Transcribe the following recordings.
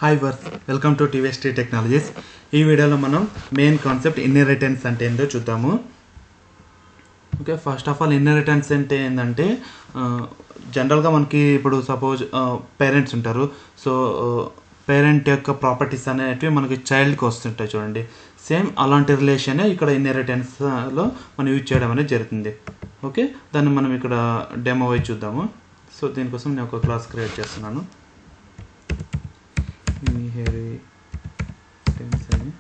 Hi viewers welcome to Tvs Tree Technologies. ఈ వీడియోలో మనం మెయిన్ కాన్సెప్ట్ ఇన్హెరిటెన్స్ అంటే ఏంటో చూద్దాము. Okay, first of all inheritance అంటే ఏంటంటే జనరల్గా మనకి ఇప్పుడు సపోజ్ పేరెంట్స్ ఉంటారు. సో పేరెంట్ యొక్క ప్రాపర్టీస్ అనేటివి మనకి చైల్డ్కి వస్తుంటాయి చూడండి. సేమ్ అలాంటి రిలేషనే ఇక్కడ ఇన్హెరిటెన్స్లో మనం యూజ్ చేయడం అనేది జరుగుతుంది. ఓకే, దాన్ని మనం ఇక్కడ డెమో వైజ్ చూద్దాము. సో దీనికోసం నేను ఒక క్లాస్ క్రియేట్ చేస్తున్నాను. ఇన్హెరిటెన్స్ అని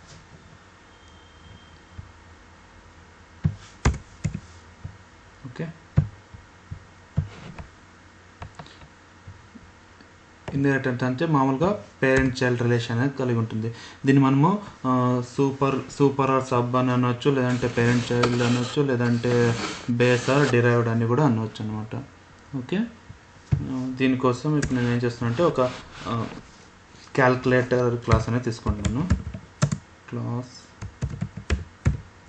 ఓకే, ఇన్హెరిటెన్స్ అంటే మామూలుగా పేరెంట్ చైల్డ్ రిలేషన్ అనేది కలిగి ఉంటుంది. దీన్ని మనము సూపర్ ఆర్ సబ్ అని అనవచ్చు, లేదంటే పేరెంట్ చైల్డ్ అనవచ్చు, లేదంటే బేస్ ఆర్ డిరైవ్డ్ అని కూడా అనవచ్చు అనమాట. ఓకే, దీనికోసం ఇప్పుడు నేను ఏం చేస్తున్నా అంటే ఒక క్యాల్కులేటర్ క్లాస్ అనేది తీసుకుంటున్నాను. Class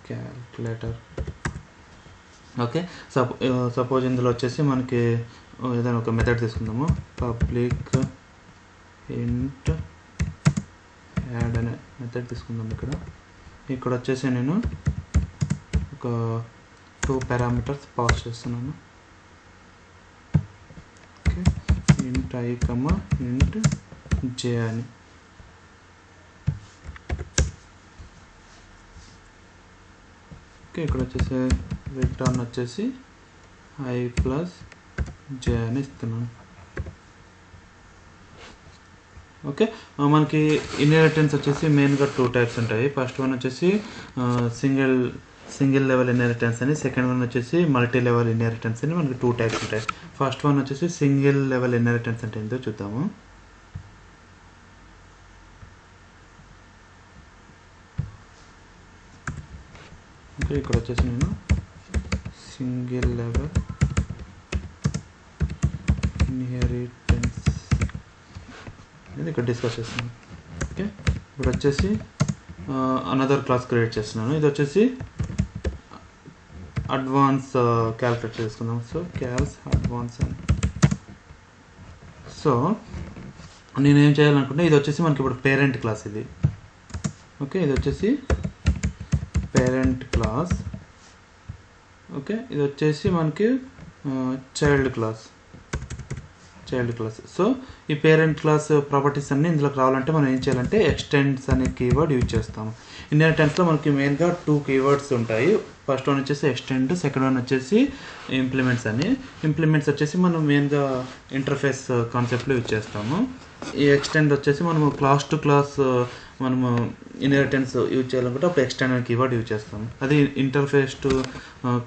calculator. ఓకే, సపోజ్ ఇందులో వచ్చేసి మనకి ఏదైనా ఒక మెథడ్ తీసుకుందాము. పబ్లిక్ ఇంట్ యాడ్ అనే మెథడ్ తీసుకుందాం. ఇక్కడ వచ్చేసి నేను ఒక 2 పారామీటర్స్ పాస్ చేస్తున్నాను. ఓకే, ఇంట్ ఐ కమా ఇంట్ జే అని. ఓకే, ఇక్కడ వచ్చేసి రిటర్న్ వచ్చేసి ఐ ప్లస్ జే అని ఇస్తున్నాను. ఓకే, మనకి ఇన్హెరిటెన్స్ వచ్చేసి మెయిన్గా 2 టైప్స్ ఉంటాయి. ఫస్ట్ వన్ వచ్చేసి సింగిల్ లెవెల్ ఇన్హెరిటెన్స్ అని, సెకండ్ వన్ వచ్చేసి మల్టీ లెవెల్ ఇన్హెరిటెన్స్ అని. మనకి 2 టైప్స్ ఉంటాయి. ఫస్ట్ వన్ వచ్చేసి సింగిల్ లెవెల్ ఇన్హెరిటెన్స్ అంటే ఏంటో చూద్దాము. ఓకే, ఇక్కడ వచ్చేసి నేను సింగిల్ లెవెల్ ఇన్హెరిటెన్స్ అనేది ఇక్కడ డిస్కస్ చేస్తున్నాను. ఓకే, ఇప్పుడు వచ్చేసి అనదర్ క్లాస్ క్రియేట్ చేస్తున్నాను. ఇది వచ్చేసి అడ్వాన్స్ క్యాల్కులేట్ చేసుకుందాం. సో క్యాల్స్ అడ్వాన్స్ అని. సో నేనేం చేయాలనుకుంటే ఇది వచ్చేసి మనకి ఇప్పుడు పేరెంట్ క్లాస్ ఇది. ఓకే, ఇది వచ్చేసి పేరెంట్ క్లాస్. ఓకే, ఇది వచ్చేసి మనకి చైల్డ్ క్లాస్. సో ఈ పేరెంట్ క్లాస్ ప్రాపర్టీస్ అన్ని ఇందులోకి రావాలంటే మనం ఏం చేయాలంటే ఎక్స్టెండ్స్ అనే కీవర్డ్ యూజ్ చేస్తాము. ఇన్హెరిటెన్స్లో మనకి మెయిన్గా 2 కీవర్డ్స్ ఉంటాయి. ఫస్ట్ వన్ వచ్చేసి ఎక్స్టెండ్, సెకండ్ వన్ వచ్చేసి ఇంప్లిమెంట్స్ అని. ఇంప్లిమెంట్స్ వచ్చేసి మనం మెయిన్గా ఇంటర్ఫేస్ కాన్సెప్ట్లో యూజ్ చేస్తాము. ఈ ఎక్స్టెండ్ వచ్చేసి మనము క్లాస్ టు క్లాస్ మనము ఇన్హెరిటెన్స్ యూజ్ చేయాలనుకుంటే అప్పుడు ఎక్స్టెండ్ అనే కీవర్డ్ యూజ్ చేస్తాము. అది ఇంటర్ఫేస్ టు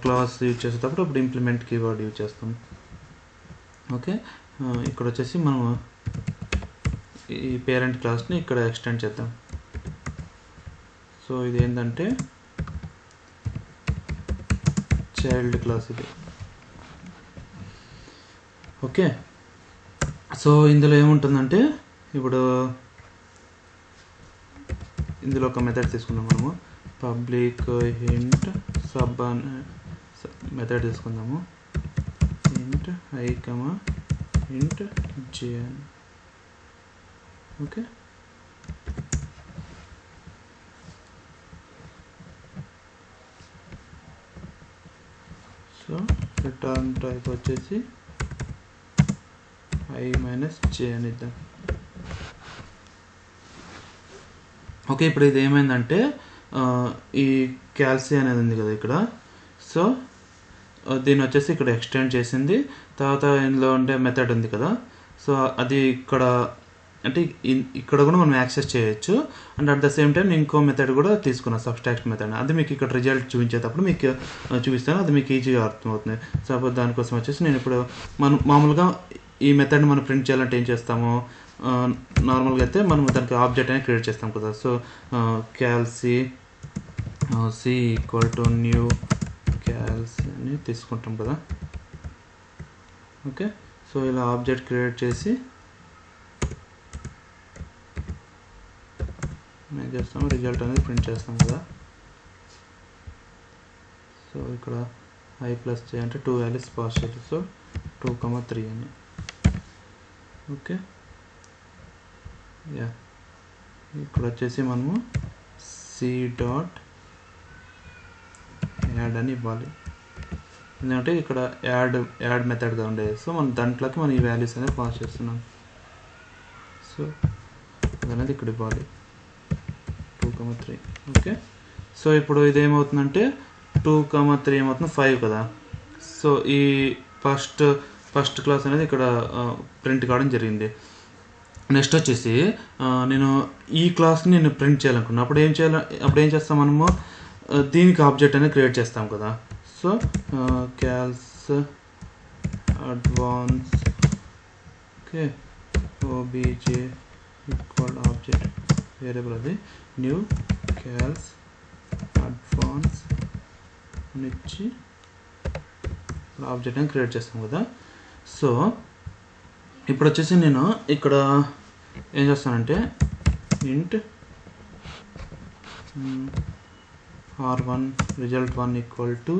క్లాస్ యూజ్ చేసేటప్పుడు అప్పుడు ఇంప్లిమెంట్ కీవర్డ్ యూజ్ చేస్తాము. ఓకే, ఇక్కడ వచ్చేసి మనము ఈ పేరెంట్ క్లాస్ని ఇక్కడ ఎక్స్టెండ్ చేద్దాం. సో ఇది ఏంటంటే చైల్డ్ క్లాస్ ఇది. ఓకే, సో ఇందులో ఏముంటుందంటే ఇప్పుడు ఇందులో ఒక మెథడ్ తీసుకుందాం. మనము పబ్లిక్ ఇంట్ సబ్ అనే మెథడ్ తీసుకుందాము. ఇంట్ ఐ కమా ఇంట్ జే అని. ఓకే, సో రిటర్న్ టైప్ వచ్చేసి ఐ మైనస్ జే అని ఇద్దాం. ఓకే, ఇప్పుడు ఇది ఏమైందంటే ఈ క్యాల్సీ అనేది ఉంది కదా ఇక్కడ. సో దీన్ని వచ్చేసి ఇక్కడ ఎక్స్టెండ్ చేసింది. తర్వాత ఇందులో ఉండే మెథడ్ ఉంది కదా, సో అది ఇక్కడ అంటే ఇక్కడ కూడా మనం యాక్సెస్ చేయొచ్చు. And at the same time ఇంకో మెథడ్ కూడా తీసుకున్నాను, సబ్స్ట్రాక్ట్ మెథడ్. అది మీకు ఇక్కడ రిజల్ట్ చూపించేటప్పుడు మీకు చూపిస్తాను, అది మీకు ఈజీగా అర్థమవుతుంది. సపోజ్ దానికోసం వచ్చేసి నేను ఇప్పుడు మామూలుగా ఈ మెథడ్ని మనం ప్రింట్ చేయాలంటే ఏం చేస్తాము, నార్మల్గా అయితే మనం దానికి ఆబ్జెక్ట్ అనేది క్రియేట్ చేస్తాం కదా. So calc c equal to new calc అని తీసుకుంటాం కదా. ఓకే, సో ఇలా ఆబ్జెక్ట్ క్రియేట్ చేసి ఏం చేస్తాము, రిజల్ట్ అనేది ప్రింట్ చేస్తాం కదా. సో ఇక్కడ ఐ ప్లస్ జే అంటే 2 వాల్యూస్ పాస్ చేయాలి. సో 2, 3 అని. ఓకే, యా ఇక్కడ వచ్చేసి మనము సి డాట్ యాడ్ అని ఇవ్వాలి, ఎందుకంటే ఇక్కడ యాడ్ మెథడ్గా ఉండేది. సో మనం దాంట్లోకి మనం ఈ వాల్యూస్ అనేది పాస్ చేస్తున్నాం. సో అదనేది ఇక్కడ ఇవ్వాలి 2,3. ఓకే, సో ఇప్పుడు ఇదేమవుతుందంటే 2,3 ఏమవుతుంది 5 కదా. సో ఈ ఫస్ట్ క్లాస్ అనేది ఇక్కడ ప్రింట్ కావడం జరిగింది. నెక్స్ట్ వచ్చేసి నేను ఈ క్లాస్ని నేను ప్రింట్ చేయాలనుకున్నాను. అప్పుడు ఏం చేస్తాం మనము, దీనికి ఆబ్జెక్ట్ అనేది క్రియేట్ చేస్తాం కదా. So calc advance okay OBJ equal object variable అది న్యూ క్యాల్స్ అడ్వాన్స్ అని ఇచ్చి ఆబ్జెక్ట్ అని క్రియేట్ చేస్తాం కదా. సో ఇప్పుడు వచ్చేసి నేను ఇక్కడ ఏం చేస్తానంటే ఇంట్ r1 result1 ఈక్వల్ టు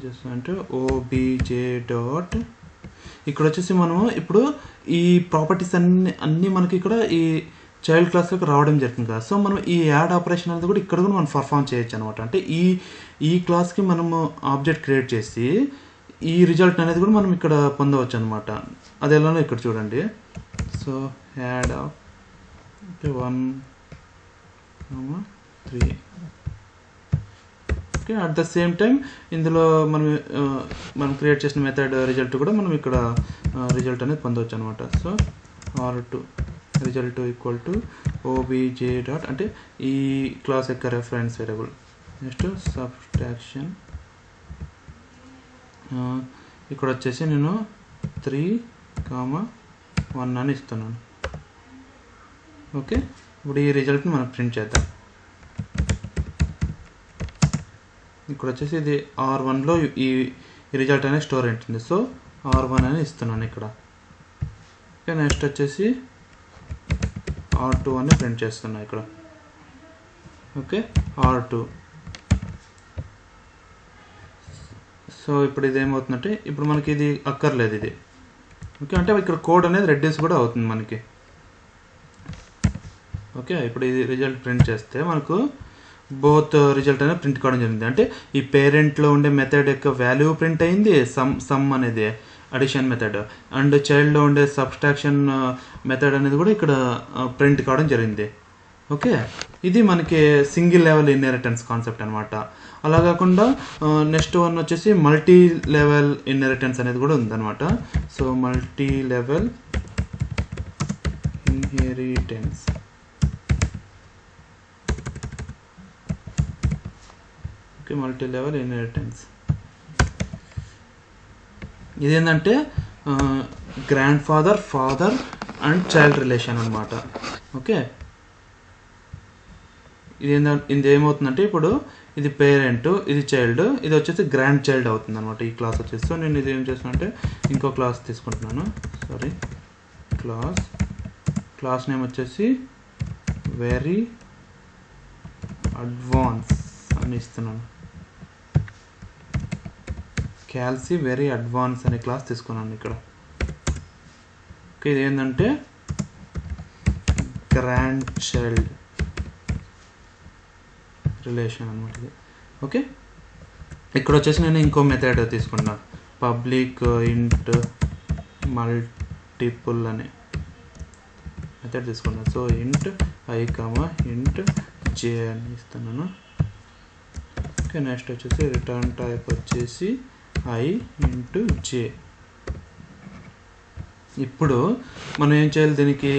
చేస్తానంటే ఓబీజే డాట్ ఇక్కడ వచ్చేసి మనము ఇప్పుడు ఈ ప్రాపర్టీస్ అన్నీ మనకి ఇక్కడ ఈ చైల్డ్ క్లాస్లోకి రావడం జరుగుతుంది కదా. సో మనం ఈ యాడ్ ఆపరేషన్ అనేది కూడా ఇక్కడ కూడా మనం పర్ఫామ్ చేయొచ్చు అనమాట. అంటే ఈ క్లాస్కి మనము ఆబ్జెక్ట్ క్రియేట్ చేసి ఈ రిజల్ట్ అనేది కూడా మనం ఇక్కడ పొందవచ్చు అనమాట. అది ఎలానో ఇక్కడ చూడండి. So add of 1,3 okay. At the same time ఇందులో మనం క్రియేట్ చేసిన మెథడ్ రిజల్ట్ కూడా మనం ఇక్కడ రిజల్ట్ అనేది పొందవచ్చు అనమాట. So r2 result equal to OBJ dot అంటే ఈ క్లాస్ యొక్క రెఫరెన్స్ వేరియబుల్. నెక్స్ట్ సబ్ట్రాక్షన్ ఇక్కడ వచ్చేసి నేను 3,1 అని ఇస్తున్నాను. ఓకే, ఇప్పుడు ఈ రిజల్ట్ని మనం ప్రింట్ చేద్దాం. ఇక్కడ వచ్చేసి ఇది r1లో ఈ రిజల్ట్ అనేది స్టోర్ ఉంటుంది. సో r1 అని ఇస్తున్నాను ఇక్కడ. ఓకే, నెక్స్ట్ వచ్చేసి r2 అని ప్రింట్ చేస్తున్నా ఇక్కడ. Okay, r2. సో ఇప్పుడు ఇది ఏమవుతుందంటే ఇప్పుడు మనకి ఇది అక్కర్లేదు ఇది. ఓకే, అంటే ఇక్కడ కోడ్ అనేది రెడ్యూస్ కూడా అవుతుంది మనకి. ఓకే, ఇప్పుడు ఇది రిజల్ట్ ప్రింట్ చేస్తే మనకు బోత్ రిజల్ట్ అనేది ప్రింట్ కావడం జరిగింది. అంటే ఈ పేరెంట్లో ఉండే మెథడ్ యొక్క వాల్యూ ప్రింట్ అయింది, సమ్ అనేది అడిషన్ మెథడ్, అండ్ చైల్డ్లో ఉండే సబ్ట్రాక్షన్ మెథడ్ అనేది కూడా ఇక్కడ ప్రింట్ కావడం జరిగింది. ఓకే, ఇది మనకి సింగిల్ లెవెల్ ఇన్హెరిటెన్స్ కాన్సెప్ట్ అనమాట. అలా కాకుండా నెక్స్ట్ వన్ వచ్చేసి మల్టీ లెవెల్ ఇన్హెరిటెన్స్ అనేది కూడా ఉందన్నమాట. So multi level inheritance okay, multi level inheritance ఇదేంటంటే grandfather, father and child relation అనమాట. ఓకే, ఇది ఏమవుతుందంటే ఇప్పుడు ఇది పేరెంట్, ఇది చైల్డ్, ఇది వచ్చేసి గ్రాండ్ చైల్డ్ అవుతుంది అనమాట ఈ క్లాస్ వచ్చేసి. సో నేను ఇది ఏం చేస్తానంటే ఇంకో క్లాస్ తీసుకుంటున్నాను. సారీ, క్లాస్ నేమ్ వచ్చేసి వెరీ అడ్వాన్స్ అని ఇస్తున్నాను. క్యాల్సీ వెరీ అడ్వాన్స్ అనే క్లాస్ తీసుకున్నాను ఇక్కడ. ఓకే, ఇది ఏంటంటే గ్రాండ్ చైల్డ్ రిలేషన్ అనమాట ఇది. ఓకే, ఇక్కడ వచ్చేసి నేను ఇంకో మెథడ్ తీసుకున్నాను, పబ్లిక్ ఇంట్ మల్టిపుల్ అనే మెథడ్ తీసుకున్నాను. సో ఇంట్ ఐ ఇంట్ జే అని ఇస్తున్నాను. ఓకే, నెక్స్ట్ వచ్చేసి రిటర్న్ టైప్ వచ్చేసి ఐ ఇంటూ జే. ఇప్పుడు మనం ఏం చేయాలి, దీనికి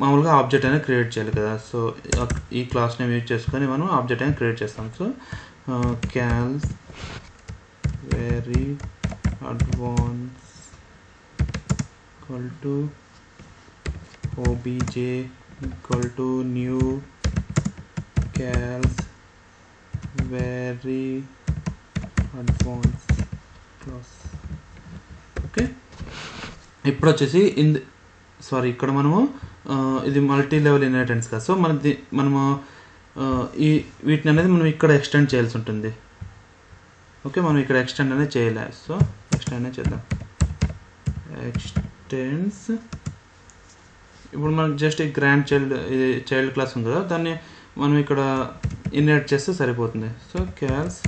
మామూలుగా ఆబ్జెక్ట్ అనేది క్రియేట్ చేయాలి కదా. సో ఈ క్లాస్ నేమ్ యూజ్ చేసుకొని మనం ఆబ్జెక్ట్ అనేది క్రియేట్ చేస్తాం. So calc very advance equal to OBJ equal to new calc very advance class. Okay, ఇప్పుడు వచ్చేసి ఇక్కడ మనము ఇది మల్టీ లెవెల్ ఇన్హెరిటెన్స్ కదా. సో మనము వీటిని అనేది మనం ఇక్కడ ఎక్స్టెండ్ చేయాల్సి ఉంటుంది. ఓకే, మనం ఇక్కడ ఎక్స్టెండ్ అనేది చేయలే. సో ఎక్స్టెండ్ అనేది చేద్దాం. ఎక్స్టెండ్స్ ఇప్పుడు మనకి జస్ట్ ఈ గ్రాండ్ చైల్డ్ ఇది చైల్డ్ క్లాస్ ఉంది కదా, దాన్ని మనం ఇక్కడ ఇన్హెరిట్ చేస్తే సరిపోతుంది. So calc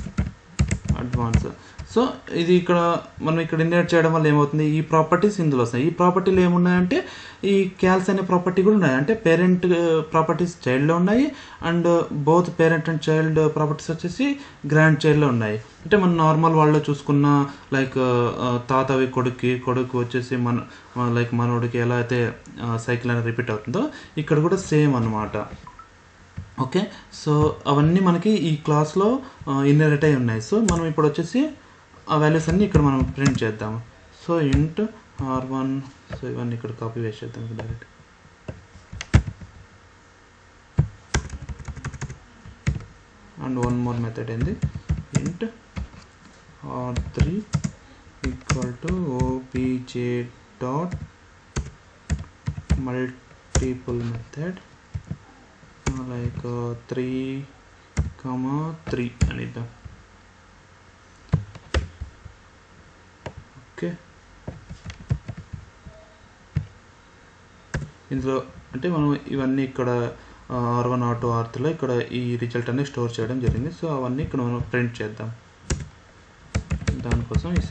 advance. సో ఇది ఇక్కడ మనం ఇక్కడ ఇన్హెరిట్ చేయడం వల్ల ఏమవుతుంది, ఈ ప్రాపర్టీస్ ఇందులో వస్తాయి. ఈ ప్రాపర్టీలు ఏమున్నాయంటే ఈ క్యాల్స్ అనే ప్రాపర్టీ కూడా ఉన్నాయి. అంటే పేరెంట్ ప్రాపర్టీస్ చైల్డ్లో ఉన్నాయి, and both parent and child properties వచ్చేసి గ్రాండ్ చైల్డ్లో ఉన్నాయి. అంటే మనం నార్మల్ వాళ్ళు చూసుకున్న లైక్ తాతవి కొడుకు వచ్చేసి లైక్ మనోడికి ఎలా అయితే సైకిల్ అనేది రిపీట్ అవుతుందో ఇక్కడ కూడా సేమ్ అన్నమాట. ఓకే, సో అవన్నీ మనకి ఈ క్లాస్లో ఇన్హెరిట్ అయి ఉన్నాయి. సో మనం ఇప్పుడు వచ్చేసి ఆ వాల్యూస్ అన్నీ ఇక్కడ మనం ప్రింట్ చేద్దాము. సో ఇంట్ r1, సో ఇవన్నీ ఇక్కడ కాపీ వేస్ట్ చేద్దాం direct. And one more method ఏంది, ఇంట్ r3 equal to obj dot multiple method like 3,3 అని ఇద్దాం. ఓకే, ఇందులో అంటే మనం ఇవన్నీ ఇక్కడ r1 r2 r3లో ఇక్కడ ఈ రిజల్ట్ అనేది స్టోర్ చేయడం జరిగింది. సో అవన్నీ ఇక్కడ మనం ప్రింట్ చేద్దాం. దానికోసం ఈ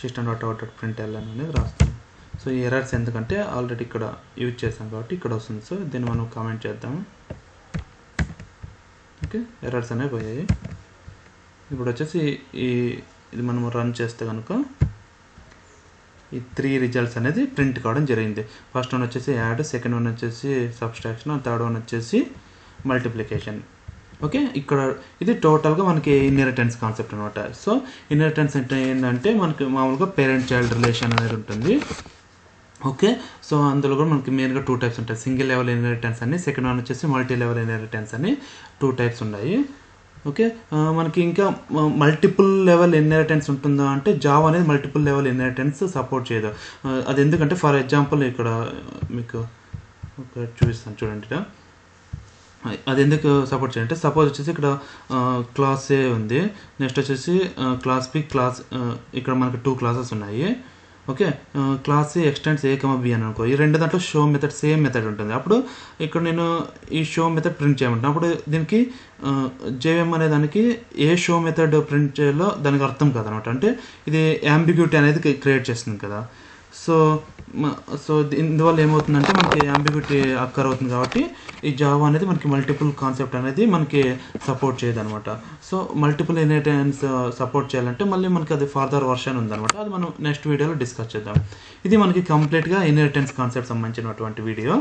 system.out.println అనేది రాస్తాం. సో ఈ ఎర్రర్స్ ఎందుకంటే ఆల్రెడీ ఇక్కడ యూజ్ చేసాం కాబట్టి ఇక్కడ వస్తుంది. సో దీన్ని మనం కామెంట్ చేద్దాము. ఓకే, ఎర్రర్స్ అనేవి పోయాయి. ఇప్పుడు వచ్చేసి ఇది మనం రన్ చేస్తే కనుక ఈ 3 రిజల్ట్స్ అనేది ప్రింట్ కావడం జరిగింది. ఫస్ట్ వన్ వచ్చేసి యాడ్, సెకండ్ వన్ వచ్చేసి సబ్స్ట్రాక్షన్, థర్డ్ వన్ వచ్చేసి మల్టిప్లికేషన్. ఓకే, ఇక్కడ ఇది టోటల్గా మనకి ఇన్హెరిటెన్స్ కాన్సెప్ట్ అనమాట. సో ఇన్హెరిటెన్స్ అంటే ఏంటంటే మనకి మామూలుగా పేరెంట్ చైల్డ్ రిలేషన్ అనేది ఉంటుంది. ఓకే, సో అందులో కూడా మనకి మెయిన్గా 2 టైప్స్ ఉంటాయి, సింగిల్ లెవెల్ ఇన్హెరిటెన్స్ అని, సెకండ్ వన్ వచ్చేసి మల్టీ లెవెల్ ఇన్హెరిటెన్స్ అని 2 టైప్స్ ఉన్నాయి. ఓకే, మనకి ఇంకా మల్టిపుల్ లెవెల్ ఇన్హెరిటెన్స్ ఉంటుందా అంటే జావా అనేది మల్టిపుల్ లెవెల్ ఇన్హెరిటెన్స్ సపోర్ట్ చేయదు. అది ఎందుకంటే ఫర్ ఎగ్జాంపుల్ ఇక్కడ మీకు చూపిస్తాను చూడండి. అది ఎందుకు సపోర్ట్ చేయాలంటే సపోజ్ వచ్చేసి ఇక్కడ క్లాస్ ఏ ఉంది, నెక్స్ట్ వచ్చేసి క్లాస్ బి, ఇక్కడ మనకి 2 క్లాసెస్ ఉన్నాయి. ఓకే, క్లాస్ ఏ ఎక్స్టెండ్స్ ఏ కమ బి అని అనుకో, ఈ రెండు దాంట్లో షో మెథడ్ సేమ్ మెథడ్ ఉంటుంది. అప్పుడు ఇక్కడ నేను ఈ షో మెథడ్ ప్రింట్ చేయమంటాను. అప్పుడు దీనికి జేఎం అనే దానికి ఏ షో మెథడ్ ప్రింట్ చేయాలో దానికి అర్థం కాదనమాట. అంటే ఇది యాంబిగ్యూటీ అనేది క్రియేట్ చేస్తుంది కదా. సో ఇందువల్ల ఏమవుతుందంటే మనకి యాంబిగ్యూటీ అక్కర్ అవుతుంది. కాబట్టి ఈ జావా అనేది మనకి మల్టిపుల్ కాన్సెప్ట్ అనేది మనకి సపోర్ట్ చేయదు అనమాట. సో మల్టిపుల్ ఇన్హెరిటెన్స్ సపోర్ట్ చేయాలంటే మళ్ళీ మనకి అది ఫర్దర్ వర్షన్ ఉందన్నమాట. అది మనం నెక్స్ట్ వీడియోలో డిస్కస్ చేద్దాం. ఇది మనకి కంప్లీట్గా ఇన్హెరిటెన్స్ కాన్సెప్ట్ సంబంధించినటువంటి వీడియో.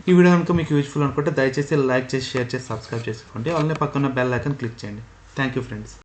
ఈ వీడియో కనుక మీకు యూజ్ఫుల్ అనుకుంటే దయచేసి లైక్ చేసి, షేర్ చేసి, సబ్స్క్రైబ్ చేసుకోండి. అలానే పక్కన బెల్ ఐకాన్ క్లిక్ చేయండి. Thank you friends.